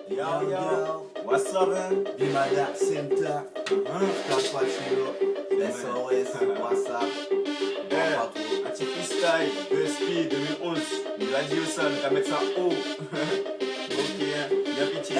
Yo, what's up, man? Bimada Center, Capaccio, SOS, WhatsApp, Anti-freestyle, ESP 2011. Il a dit ça, on va mettre ça haut. Ok, bien petit.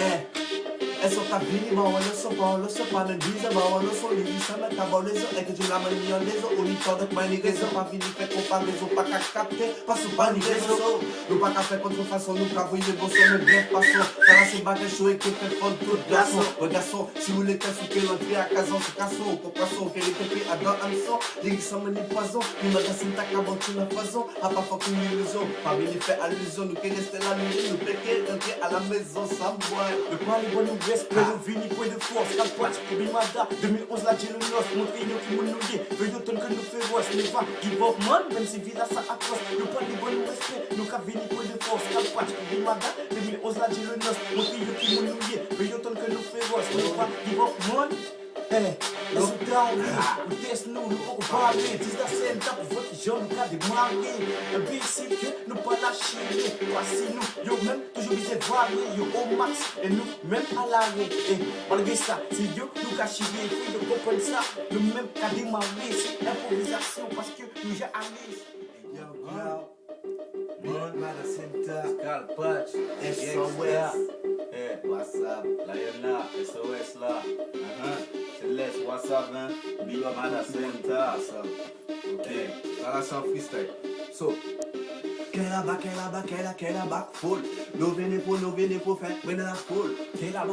Eso kabini mawalo so palo so pana diza mawalo so lili sama tabolezo e que tu la mani ondezo uni todo mani rezo pa vini fe ko pa rezo pa capte pa su pani rezo no pa café contre façon no pra voyer bon so me bien passo para se bater show e que fait fond tout garçon si vous l'état sous quel entrée à cason se casso pour poisson que les tépé à dans un son les sama ni poison ni ma da sinta cabon tu na poison a pas fucking illusion pas vini fait allusion nous que rester la nuit nous péquer entrer à la maison sans boire le parler bon nous respect le vini point de force calpoite pour Bimada 2011 la j'ai le nos montre nous qui nous lié veut ton que nous fait voix n'est pas give up man même si villa ça accroche le parler bon nous respect nous ka vini point de force calpoite pour Bimada 2011 la j'ai le nos montre nous qui nous lié veut ton que nous fait voix n'est pas give up man. Laisse d'aller, nous testons nous, nous pouvons parler. Dis la scène, t'as pour votre jeune, nous cas démarrer. Un bicycle, nous pas lâcher. Voici nous, yo même, toujours visé varier, yo au max. Et nous, même à l'arrêt. Et malgré ça, c'est yo, nous qu'à chier. Puis de comprendre ça, nous même qu'à démarrer. C'est improvisation parce que nous j'ai allé. Bimada Center, Calpatch, SOS, WhatsApp, Layana, SOS là. Céleste, WhatsApp, hein. Bimada Center. ok, ça là c'est un freestyle. So, qu'elle a back full. Nous venez pour faire, venez la foule. Qu'elle a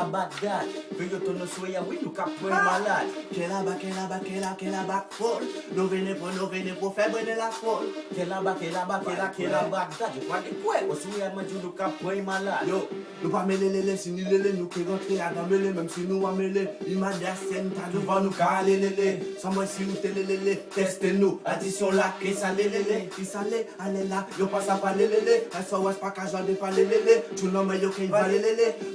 bad dad. Veut ton soya, oui, nous cap point malade. Qu'elle a back full. Nous venez pour faire, venez la foule. Qu'elle a bad dad. Je crois que quoi, aussi, elle dit nous cap point malade. Yo, nous pas mêler les si nous les nous qui rentrer à mêler, même si nous à mêler. Il m'a dit à scène, t'as devant nous qu'à les. Sans moi si nous les, testez-nous. Addition là, que ça les. Qui ça les, allez là, yo passe à pas les. SOS pas qu'à j'en pas les. Tout le monde yo qui va les.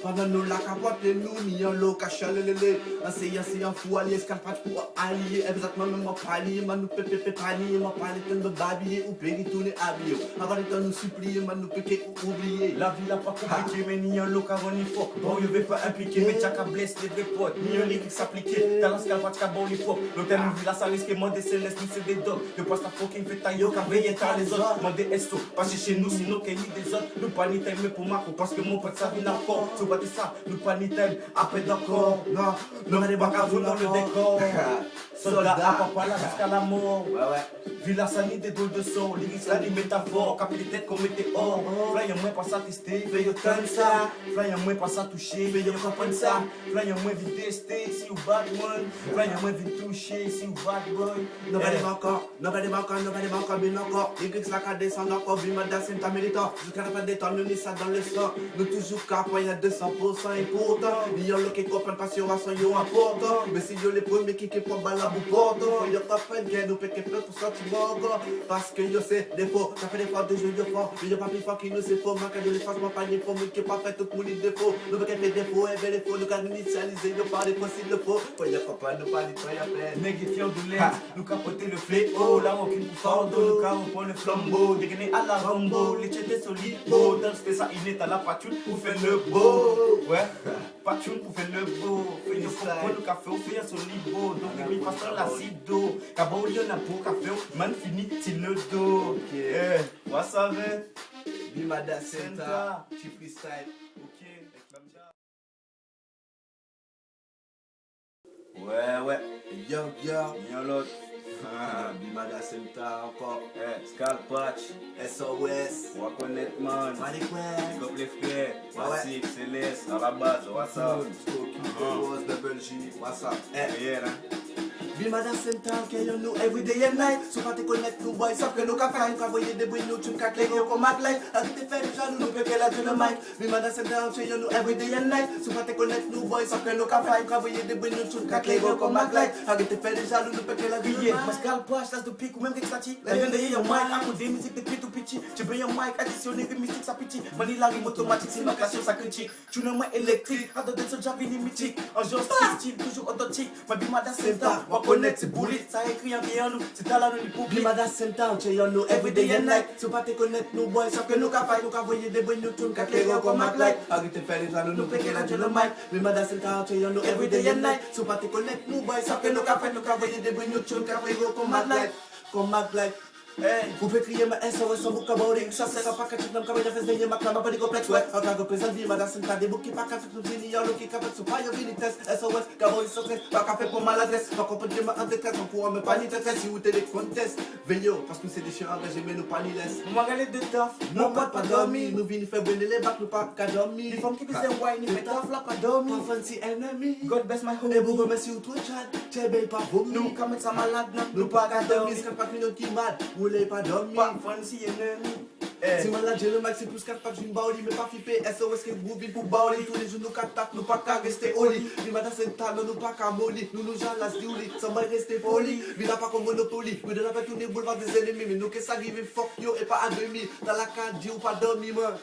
Pendant nous la capote, nous ni en l'eau cache les. C'est un fou allié, escalpage pour allier. Exactement même pas allié, man nous pépé panier, man pas les temps de babiller ou péri tourner habillé. Avant de nous supplier, man nous péquer ou oublier. La vie n'a pas compliqué, mais ni un look avant ni faux. Bon, je vais pas impliquer, mais t'as qu'à blesser les deux potes. Ni un lyrique s'appliquer. T'as l'ancien pas qu'à bon les pop. L'hôtel nous vit là, ça risque de céleste, ni c'est des dogs. De poste à fucking fait taillot, qu'à veiller t'as les autres. Mandez esto, pas chez nous, sinon qu'elle ni des autres. Nous pas ni time, mais pour Marco, parce que mon pote ça vient encore. Tu vois ça, nous pas ni time, après d'accord. Non, nous n'allez pas qu'à vous dans le décor. Soldat à papa là jusqu'à la mort. Villa Sani des dos de son, lyrics là des métaphores. Capé des têtes comme météore. Fly en moins pas ça tester, veille au temps ça. Fly en moins pas ça toucher, veille au comprendre ça. Fly en moins vite tester, si ou bad one. Fly en moins vite toucher, si ou bad boy. Nobody encore, bien encore. Y la carte descend encore, Bimada Center militant. Jusqu'à la fin des temps, nous n'y ça dans le sang. Nous toujours capoyons à 200% et pourtant. Y'en a qui comprennent pas sur son yo important. Mais si yo les premiers qui pour balle pour porte. Faut yo comprendre que nous péquer peu pour sentiment encore. Parce que yo c'est défaut, ça fait des fois de jeu de fort. Mais yo pas plus fort qui nous c'est faux. Manque de l'espace, moi pas ni faux, mais qui pas fait tout pour les défauts. Nous péquer fait défaut, et bel défaut, nous can initialiser, yo pas des possibles le faux. Faut yo comprendre, nous pas ni toi y'a peine. Négatif de l'air, nous capoter le fléau. La roquine pour fardeau, nous carreau le flambeau. Dégainé à la Rambo, les tchètes solides. Beau, dans ce ça, il est à la patoune pour faire le beau. Ouais, patoune pour faire le beau. Fait le fond, le café, on fait un solide beau. Donc, il passe dans l'acide d'eau. Cabot, il y en a pour café, man fini, c'est le dos. Ok, What's up, man? Bimada Center, tu freestyle. Ok, Ouais. Yo, Y'a l'autre. Bimada Center encore. Scalpatch, SOS, Wakonet man. Malikwe, Big up les frères. Massif, Céleste, à la base, WhatsApp. Stocky, Double J, WhatsApp. Hier, hein. Bimada Center, que you know every day and night. So pas te connecte nous boys, sauf que nous qu'à faire, qu'à voyer des bruits, nous tu m'cas clé, comme Mac Light. Avec tes frères, jaloux, nous peut qu'elle a le mic. Bimada Center, que you know every day and night. So pas te connecte nous boys, sauf que nous qu'à faire, qu'à voyer des bruits, nous tu m'cas clé, comme Mac Light. Avec tes frères, jaloux, nous peut qu'elle a le mic. Pascal Pache, das de pique ou même que ça tire. La viande de yon mic, à côté musique depuis tout petit. Tu veux yon mic, additionné que mystique ça petit. Mani la rime automatique, c'est ma question, ça critique. Tu n'as moins électrique, à d'autres de ce javi mythique. En genre style, toujours authentique. Ma Bimada Center, connaître, c'est bullet, ça écrit en bien nous, c'est talent nous pour Bi mada sentan, che yon nou everyday and night. Sou pa te konet nou boy, sauf que nou ka fight, nou ka voye de boy nou tune, ka kere kom ak like. Arrête fè les jaloux, nou peke la dynamite. Bi mada sentan, che yon nou everyday and night. Sou pa te konet nou boy, sauf que nou ka fight, nou ka voye de boy nou tune, ka kere kom ak like. Kom ak like. Ou pe kriye ma SOS son bouk kabori. Sa se pa ka chik nam kabay na fes denye mak nama pa di kompleks we. An ka represent vi mada sentan de bouk ki pa ka fek nou zini yon nou ki ka fek sou pa yon vini test. SOS kabori sokres, pa ka fek pou maladres. Pa kompon de ma an detres, an pou an me pa ni tetres. Si ou te de contest, veyo, parce que c'est des chiens engagés mais nous pas ni laisse. Moi regarder de taf, Nous pas dormi, nous vini faire brûler les bacs, nous pas qu'à dormir. les femmes qui disent wine, ils fait taf là pas dormir. Pas fancy ennemi. God bless my Et vous home. remercie ou toi chat, t'es belle pas vomi. Nous quand ça malade, Nous pas qu'à dormir, c'est 4 millions qui mal, vous l'avez pas dormi. pas fancy ennemi. Si malade, j'ai le max, c'est plus 4 packs d'une baoli, mais pas flipper. SOS qui vous vite pour baoli, tous les jours nous qu'attaque, nous pas qu'à rester au lit. Puis madame c'est talent, nous pas qu'à molly, nous nous jalas du lit, sans mal rester poli. Mais là pas comme Monopoly, nous devons faire tourner boulevard des ennemis, mais nous que ça arrive, fuck yo, et pas à demi. Dans la carte, ou pas dormi, moi.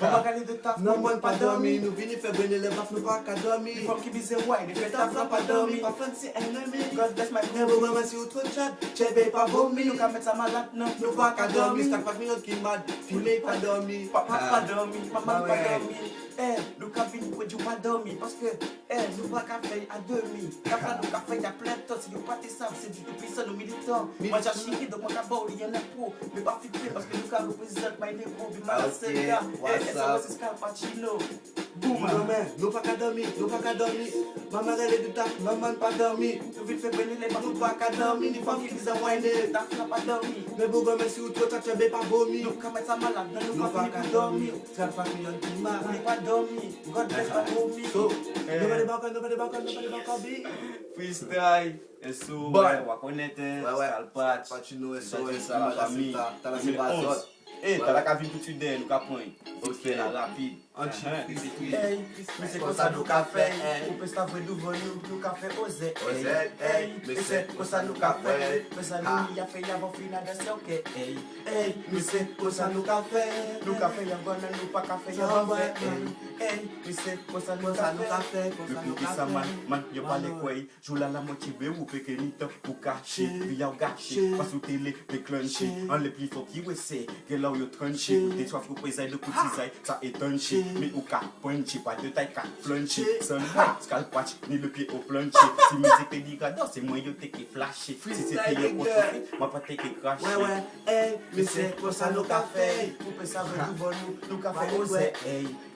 On va regarder de taf, Non, moi pas dormi, nous venons faire brûler les baffes, nous pas qu'à Les dormir. femmes qui disent wine, ils fait taf là Pas pas dormi, dormir. pas fancy ennemi. God bless my Mais home. vous remercie ou trop chat, t'es belle pas vomi. Nous quand ça malade, non. Nous pas qu'à dormir, c'est 4 millions qui mad, filmé pas dormi. Papa pas dormi, maman pas ouais. dormi. Nous quand venir pour Dieu pas dormi parce que nous pas qu'à faire à demi. Quand nous qu'à faire il y a plein de temps, si nous pas tes sables, c'est du tout puissant nous militants. Moi j'ai chiqué donc moi qu'à bord il y en a pour, mais pas flipper parce que nous qu'à représenter my neighbor, be my sister. Ça c'est Scalpacino. Boum. Nous pas qu'à dormir, nous pas qu'à dormir. Maman elle est de taf, maman pas dormi. Nous vite fait bénir les Nous pas qu'à dormir, ni femmes qui disent whiner. t'as fait pas dormi. Mais vous remercie ou trop chat, t'es belle pas vomi. Nous quand ça malade, nous Nous pas pas finir qu'à pour dormir, dormir. 4 millions qui On mad. n'est pas dormi. God bless my homie. So, nobody back on, nobody back on, nobody back on, B. Freestyle. Eso, Bon. on va connaître. Scalpatch. Patino, SOS, ça la famille. 2011. T'as la cavine tout de suite derrière, nous qu'à point. Faut faire la rapide. Hey, mais c'est comme ça nous qu'a fait. On peut s'avoir devant nous qu'a fait oser. Hey, mais c'est comme ça nous qu'a fait. Mais ça nous y a fait avant final de ce ok. Hey, mais c'est comme ça nous qu'a fait. Nous qu'a fait y'a bon nous pas qu'a fait y'a bon fait. Hey, mais c'est comme ça nous qu'a fait. Le plus qui ça man, y'a pas les quoi. Joue la motivé ou peut que ni temps pour cacher. Via gâcher, pas sous télé, déclencher. En les plus fort qui ouais c'est. Que là où y'a tranché. Ou t'es soif pour présenter de coutisailles. Ça étonne chez. Mais au cas, punché, pas de taille, qu'à fluncher. Son Scalpatch, ni le pied au plancher. Si musique te dit gadon, c'est moi yo te qui flashé. Si c'était yo pour tout, moi pas te qui craché. Ouais, hey, mais c'est comme ça nous qu'a fait. On peut savoir devant nous qu'a fait oser.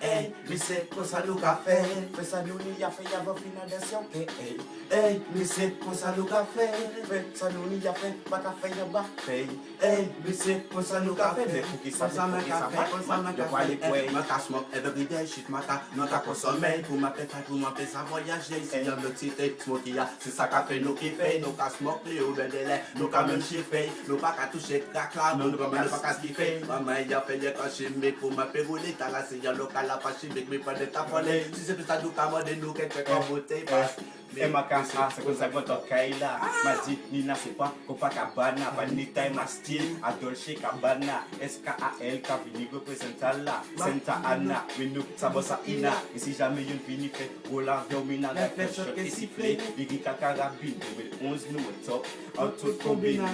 Hey, mais c'est comme ça nous qu'a fait. Mais ça nous y a fait avant final de ce ok. Hey, mais c'est comme ça nous qu'a fait. Mais ça nous y a fait pas qu'a fait y'a bas. Hey, mais c'est comme ça nous qu'a fait. Comme ça m'a qu'a fait, comme ça m'a qu'a fait. Ma qu'a smoke every day, shit ma qu'a, non qu'a consommé. Pour ma pétaille, pour ma pétaille, ça voyager. Ici y'a le cité, smoke y'a, c'est ça qu'a fait nous qui fait. Nous qu'a smoke, nous ben délai, nous qu'a même chiffé. Nous pas qu'à toucher crack là, nous pas qu'à skiffer. Maman y'a fait y'a quand chimique pour ma péroulée. T'as la c'est y'a local la pas chimique, mais pas de taponner. Si c'est plus ça, nous qu'a modé, nous qu'est-ce qu'on beauté. Et ma casse, c'est comme ça que votre Kaila m'a dit, Nina, c'est pas Copacabana, Vanita et ma style, à Dolce Cabana, SKAL, Kavini représente là, Santa Ana, mais nous, ça va ça ina, et si jamais une fini fait, Roland Vermina, la flèche et sifflé, Virika Carabine, 2011, nous, top, en tout combine, man.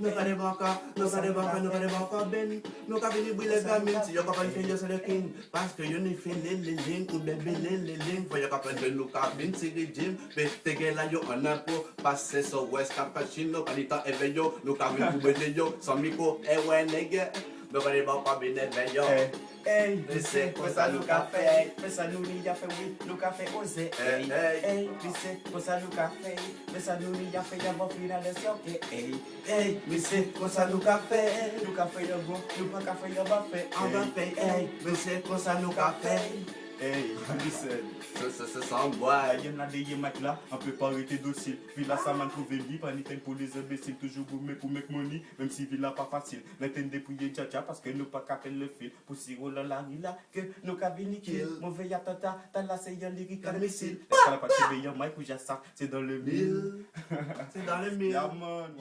Nous pas de banca, nous pas de banca, nous pas de banca, ben. Nous pas venir brûler gamine, si y'a pas fait yo c'est le king. Parce que yo ne fait les lignes, ou bébé les lignes. Faut y'a pas fait nous cabine, c'est le gym. Te gen la yo an impôt, passe so West Cappuccino, kanita eveyo, nous cabine pour baiser yo, sans micro, ouais nègre. Nous pas de banca, ben eveyo. Hey, Mais c'est comme ça nous qu'a fait. mais ça nous y a fait oui, nous qu'a fait oser. Hey, Hey, mais c'est comme ça nous qu'a fait. Mais ça nous y a fait avant final de ce ok. hey, mais c'est comme ça nous qu'a fait. Nous qu'a fait y'a bon, nous pas qu'a fait y'a bas fait. On va faire, hey, mais c'est comme ça nous qu'a fait. Hey, listen. Ça sent bois. Il y en a des mecs là, on peut pas arrêter docile. Villa ça m'a trouvé libre, pas ni pour les imbéciles, toujours gourmet pour make money, même si villa pas facile. N'attendez dépouiller dja parce que nous pas capé le fil. Pour si roule la rila, que nous cabini kill. Mauvais attentat, t'as la c'est lyrique à missile. Est-ce qu'elle a pas tué un mic ou j'ai ça, c'est dans le mille. C'est dans le mille. Yeah man,